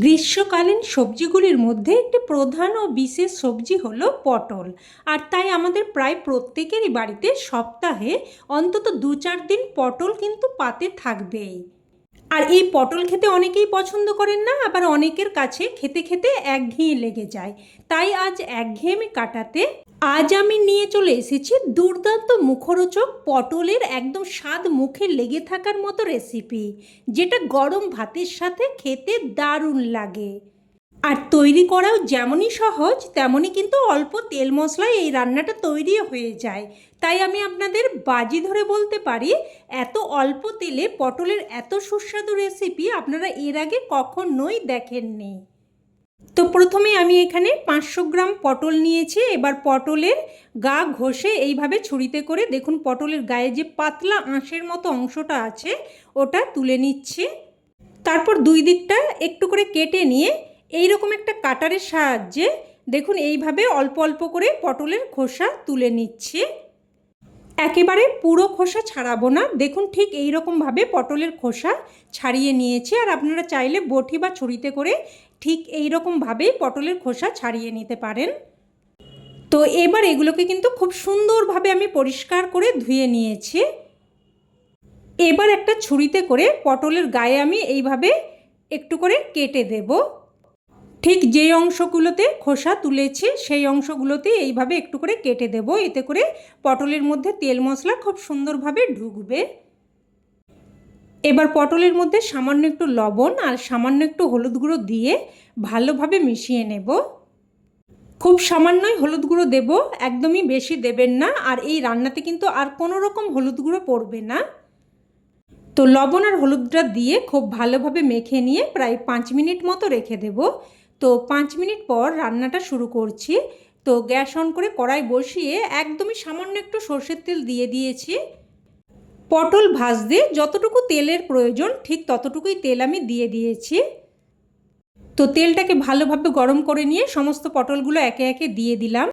গ্রীষ্মকালীন সবজিগুলির মধ্যে একটি প্রধান ও বিশেষ সবজি হলো পটল। আর তাই আমাদের প্রায় প্রত্যেকেরই বাড়িতে সপ্তাহে অন্তত 2-4 দিন পটল কিন্তু পাতে থাকবেই। আর এই পটল খেতে অনেকেই পছন্দ করেন না, আবার অনেকের কাছে খেতে খেতে একঘেয়ে লেগে যায়। তাই আজ একঘেয়েমি কাটাতে আজ আমি নিয়ে চলে এসেছি দুর্দান্ত মুখরোচক পটলের একদম স্বাদ মুখে লেগে থাকার মতো রেসিপি, যেটা গরম ভাতের সাথে খেতে দারুণ লাগে। আর তৈরি করাও যেমনই সহজ তেমনই কিন্তু অল্প তেল মশলায় এই রান্নাটা তৈরিও হয়ে যায়। তাই আমি আপনাদের বাজি ধরে বলতে পারি, এত অল্প তেলে পটলের এত সুস্বাদু রেসিপি আপনারা এর আগে কখনোই দেখেননি। তো প্রথমে আমি এখানে 500 গ্রাম পটল নিয়েছি। এবার পটলের গা ঘষে এইভাবে ছুরিতে করে দেখুন পটলের গায়ে যে পাতলা আঁশের মতো অংশটা আছে ওটা তুলে নিচ্ছি। তারপর দুই দিকটা একটু করে কেটে নিয়ে এই রকম একটা কাটারের সাহায্যে দেখুন এইভাবে অল্প অল্প করে পটলের খোসা তুলে নিচ্ছি। একেবারে পুরো খোসা ছাড়াবো না, দেখুন ঠিক এই রকমভাবে পটলের খোসা ছাড়িয়ে নিয়েছি। আর আপনারা চাইলে বটি বা ছুরিতে করে ঠিক এই রকমভাবে পটলের খোসা ছাড়িয়ে নিতে পারেন। তো এবার এগুলোকে কিন্তু খুব সুন্দরভাবে আমি পরিষ্কার করে ধুয়ে নিয়েছি। এবার একটা ছুরিতে করে পটলের গায়ে আমি এইভাবে একটু করে কেটে দেব। ঠিক যেই অংশগুলোতে খোসা তুলেছি সেই অংশগুলোতে এইভাবে একটু করে কেটে দেব, এতে করে পটলের মধ্যে তেল মশলা খুব সুন্দরভাবে ঢুকবে। এবার পটলের মধ্যে সামান্য একটু লবণ আর সামান্য একটু হলুদ গুঁড়ো দিয়ে ভালোভাবে মিশিয়ে নেব। খুব সামান্যই হলুদ গুঁড়ো দেব, একদমই বেশি দেবেন না। আর এই রান্নাতে কিন্তু আর কোনো রকম হলুদ গুঁড়ো পড়বে না। তো লবণ আর হলুদটা দিয়ে খুব ভালোভাবে মেখে নিয়ে প্রায় 5 মিনিট মতো রেখে দেব। তো 5 মিনিট পর রান্নাটা শুরু করছি। তো গ্যাস অন করে কড়াই বসিয়ে একদমই সামান্য একটু সর্ষের তেল দিয়ে দিয়েছি। পটল ভাজতে যতটুকু তেলের প্রয়োজন ঠিক ততটুকুই তেল আমি দিয়ে দিয়েছি। তো তেলটাকে ভালোভাবে গরম করে নিয়ে সমস্ত পটলগুলো একে একে দিয়ে দিলাম।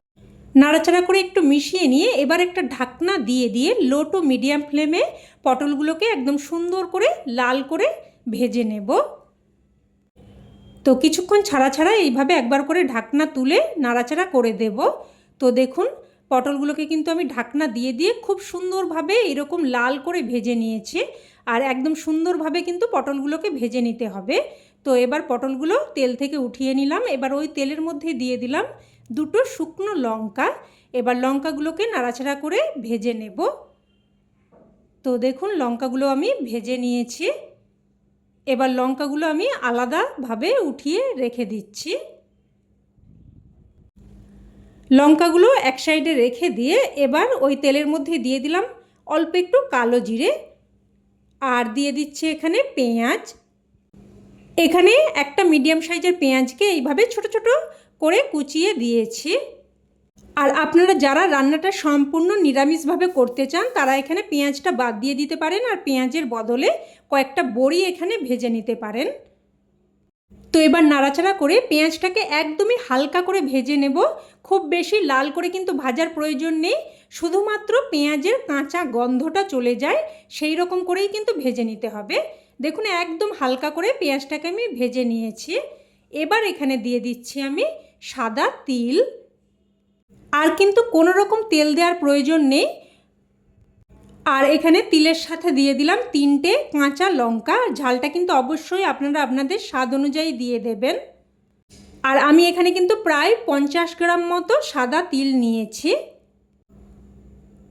নাড়াচাড়া করে একটু মিশিয়ে নিয়ে এবার একটা ঢাকনা দিয়ে দিয়ে লো টু মিডিয়াম ফ্লেমে পটলগুলোকে একদম সুন্দর করে লাল করে ভেজে নেব। তো কিছুক্ষণ ছাড়া ছাড়া এইভাবে একবার করে ঢাকনা তুলে নাড়াচাড়া করে দেব। তো দেখুন পটলগুলোকে কিন্তু আমি ঢাকনা দিয়ে দিয়ে খুব সুন্দরভাবে এরকম লাল করে ভেজে নিয়েছি। আর একদম সুন্দরভাবে কিন্তু পটলগুলোকে ভেজে নিতে হবে। তো এবার পটলগুলো তেল থেকে উঠিয়ে নিলাম। এবার ওই তেলের মধ্যে দিয়ে দিলাম 2টো শুকনো লঙ্কা। এবার লঙ্কাগুলোকে নাড়াচাড়া করে ভেজে নেব। তো দেখুন লঙ্কাগুলো আমি ভেজে নিয়েছি। এবার লঙ্কাগুলো আমি আলাদাভাবে উঠিয়ে রেখে দিচ্ছি। লঙ্কাগুলো এক সাইডে রেখে দিয়ে এবার ওই তেলের মধ্যে দিয়ে দিলাম অল্প একটু কালো জিরে, আর দিয়ে দিচ্ছি এখানে পেঁয়াজ। এখানে একটা মিডিয়াম সাইজের পেঁয়াজকে এইভাবে ছোট ছোট করে কুচিয়ে দিয়েছি। আর আপনারা যারা রান্নাটা সম্পূর্ণ নিরামিষভাবে করতে চান তারা এখানে পেঁয়াজটা বাদ দিয়ে দিতে পারেন, আর পেঁয়াজের বদলে কয়েকটা বড়ি এখানে ভেজে নিতে পারেন। তো এবার নাড়াচাড়া করে পেঁয়াজটাকে একদমই হালকা করে ভেজে নেব। খুব বেশি লাল করে কিন্তু ভাজার প্রয়োজন নেই, শুধুমাত্র পেঁয়াজের কাঁচা গন্ধটা চলে যায় সেই রকম করেই কিন্তু ভেজে নিতে হবে। দেখুন একদম হালকা করে পেঁয়াজটাকে আমি ভেজে নিয়েছি। এবার এখানে দিয়ে দিচ্ছি আমি সাদা তিল। আর কিন্তু কোনো রকম তেল দেওয়ার প্রয়োজন নেই। আর এখানে তিলের সাথে দিয়ে দিলাম 3টে কাঁচা লঙ্কা। ঝালটা কিন্তু অবশ্যই আপনারা আপনাদের স্বাদ অনুযায়ী দিয়ে দেবেন। আর আমি এখানে কিন্তু প্রায় 50 গ্রাম মতো সাদা তিল নিয়েছি।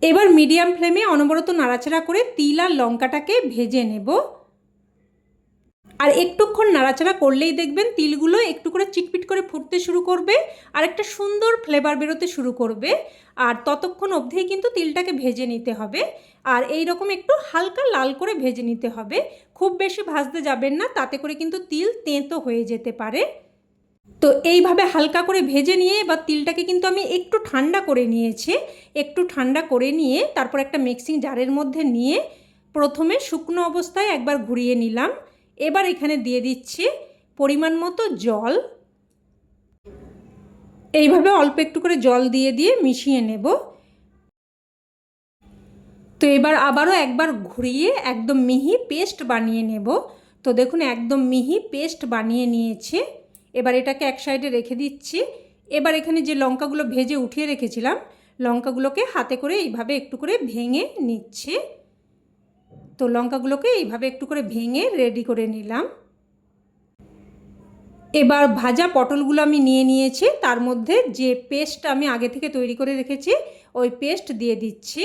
এবার মিডিয়াম ফ্লেমে অনবরত নাড়াচাড়া করে তিল আর লঙ্কাটাকে ভেজে নেব। আর একটুক্ষণ নাড়াচাড়া করলেই দেখবেন তিলগুলো একটু করে চিটপিট করে ফুটতে শুরু করবে আর একটা সুন্দর ফ্লেভার বেরোতে শুরু করবে। আর ততক্ষণ অবধিই কিন্তু তিলটাকে ভেজে নিতে হবে। আর এই রকম একটু হালকা লাল করে ভেজে নিতে হবে, খুব বেশি ভাজতে যাবেন না, তাতে করে কিন্তু তিল তেঁতো হয়ে যেতে পারে। তো এইভাবে হালকা করে ভেজে নিয়ে এবার তিলটাকে কিন্তু আমি একটু ঠান্ডা করে নিয়েছি। একটু ঠান্ডা করে নিয়ে তারপর একটা মিক্সিং জারের মধ্যে নিয়ে প্রথমে শুকনো অবস্থায় একবার ঘুরিয়ে নিলাম। এবার এখানে দিয়ে দিচ্ছি পরিমাণ মতো জল। এইভাবে অল্প একটু করে জল দিয়ে দিয়ে মিশিয়ে নেব। তো এবার আবারও একবার ঘুরিয়ে একদম মিহি পেস্ট বানিয়ে নেব। তো দেখুন একদম মিহি পেস্ট বানিয়ে নিয়েছে। এবার এটাকে এক সাইডে রেখে দিচ্ছি। এবার এখানে যে লঙ্কাগুলো ভেজে উঠিয়ে রেখেছিলাম, লঙ্কাগুলোকে হাতে করে এইভাবে একটু করে ভেঙে নিচ্ছে। তো লঙ্কাগুলোকে এইভাবে একটু করে ভেঙে রেডি করে নিলাম। এবার ভাজা পটলগুলো আমি নিয়ে নিয়েছি, তার মধ্যে যে পেস্ট আমি আগে থেকে তৈরি করে রেখেছি ওই পেস্ট দিয়ে দিচ্ছি।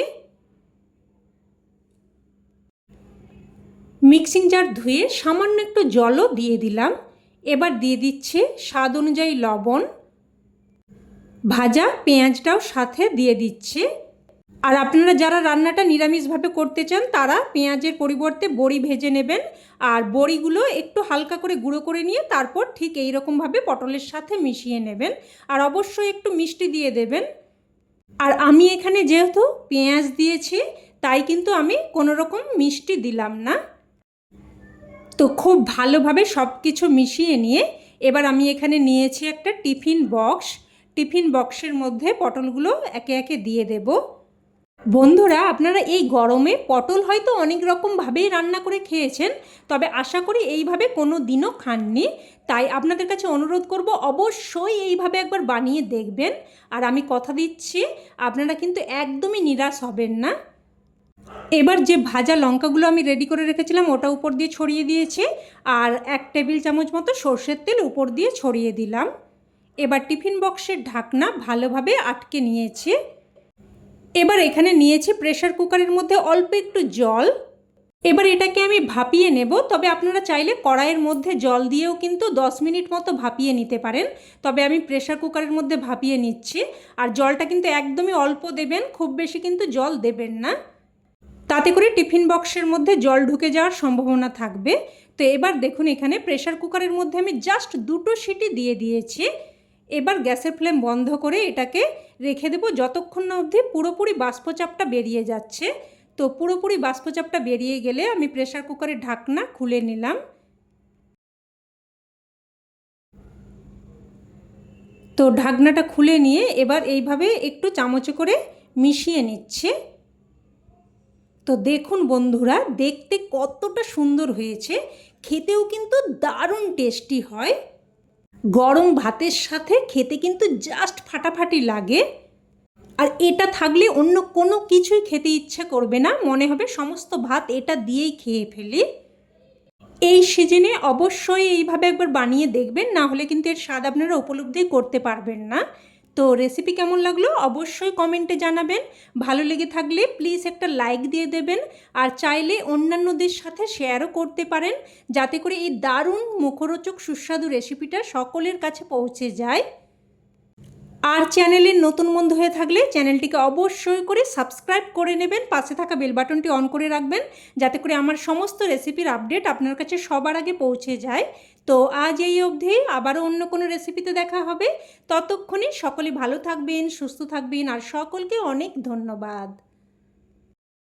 মিক্সিং জার ধুয়ে সামান্য একটু জলও দিয়ে দিলাম। এবার দিয়ে দিচ্ছি স্বাদ অনুযায়ী লবণ। ভাজা পেঁয়াজটাও সাথে দিয়ে দিচ্ছি। আর আপনারা যারা রান্নাটা নিরামিষভাবে করতে চান তারা পেঁয়াজের পরিবর্তে বড়ি ভেজে নেবেন, আর বড়িগুলো একটু হালকা করে গুঁড়ো করে নিয়ে তারপর ঠিক এই রকমভাবে পটলের সাথে মিশিয়ে নেবেন। আর অবশ্যই একটু মিষ্টি দিয়ে দেবেন। আর আমি এখানে যেহেতু পেঁয়াজ দিয়েছি তাই কিন্তু আমি কোনো রকম মিষ্টি দিলাম না। তো খুব ভালোভাবে সব কিছু মিশিয়ে নিয়ে এবার আমি এখানে নিয়েছি একটা টিফিন বক্স। টিফিন বক্সের মধ্যে পটলগুলো একে একে দিয়ে দেব। বন্ধুরা, আপনারা এই গরমে পটল হয়তো অনেক রকমভাবেই রান্না করে খেয়েছেন, তবে আশা করি এইভাবে কোনো দিনও খাননি। তাই আপনাদের কাছে অনুরোধ করব অবশ্যই এইভাবে একবার বানিয়ে দেখবেন। আর আমি কথা দিচ্ছি আপনারা কিন্তু একদমই নিরাশ হবেন না। এবার যে ভাজা লঙ্কাগুলো আমি রেডি করে রেখেছিলাম ওটা উপর দিয়ে ছড়িয়ে দিয়েছি, আর 1 টেবিল চামচ মতো সর্ষের তেল উপর দিয়ে ছড়িয়ে দিলাম। এবার টিফিন বক্সের ঢাকনা ভালোভাবে আটকে নিয়েছি। এবার এখানে নিয়েছি প্রেসার কুকারের মধ্যে অল্প একটু জল। এবার এটাকে আমি ভাপিয়ে নেব, তবে আপনারা চাইলে কড়াইয়ের মধ্যে জল দিয়েও কিন্তু 10 মিনিট মতো ভাপিয়ে নিতে পারেন। তবে আমি প্রেসার কুকারের মধ্যে ভাপিয়ে নিচ্ছি। আর জলটা কিন্তু একদমই অল্প দেবেন, খুব বেশি কিন্তু জল দেবেন না, তাতে করে টিফিন বক্সের মধ্যে জল ঢুকে যাওয়ার সম্ভাবনা থাকবে। তো এবার দেখুন এখানে প্রেসার কুকারের মধ্যে আমি জাস্ট 2টো সিটি দিয়ে দিয়েছি। এবার গ্যাসের ফ্লেম বন্ধ করে এটাকে রেখে দেবো যতক্ষণ না অবধি পুরোপুরি বাষ্পচাপটা বেরিয়ে যাচ্ছে। তো পুরোপুরি বাষ্পচাপটা বেরিয়ে গেলে আমি প্রেসার কুকারের ঢাকনা খুলে নিলাম। তো ঢাকনাটা খুলে নিয়ে এবার এইভাবে একটু চামচে করে মিশিয়ে নিচ্ছে। তো দেখুন বন্ধুরা, দেখতে কতটা সুন্দর হয়েছে, খেতেও কিন্তু দারুণ টেস্টি হয়। গরম ভাতের সাথে খেতে কিন্তু জাস্ট ফাটাফাটি লাগে। আর এটা থাকলে অন্য কোনো কিছুই খেতে ইচ্ছে করবে না, মনে হবে সমস্ত ভাত এটা দিয়েই খেয়ে ফেলি। এই সিজনে অবশ্যই এইভাবে একবার বানিয়ে দেখবেন, না হলে কিন্তু এর স্বাদ আপনারা উপলব্ধি করতে পারবেন না। তো রেসিপি কেমন লাগলো অবশ্যই কমেন্টে জানাবেন। ভালো লেগে থাকলে প্লিজ একটা লাইক দিয়ে দেবেন, আর চাইলে অন্যান্যদের সাথে শেয়ারও করতে পারেন, যাতে করে এই দারুণ মুখরোচক সুস্বাদু রেসিপিটা সকলের কাছে পৌঁছে যায়। আর চ্যানেলের নতুন বন্ধু হয়ে থাকলে চ্যানেলটিকে অবশ্যই করে সাবস্ক্রাইব করে নেবেন, পাশে থাকা বেল বাটনটি অন করে রাখবেন, যাতে করে আমার সমস্ত রেসিপির আপডেট আপনার কাছে সবার আগে পৌঁছে যায়। তো আজ এই অবধি, আবারও অন্য কোনো রেসিপিতে দেখা হবে। ততক্ষণে সকলে ভালো থাকবেন, সুস্থ থাকবেন, আর সকলকে অনেক ধন্যবাদ।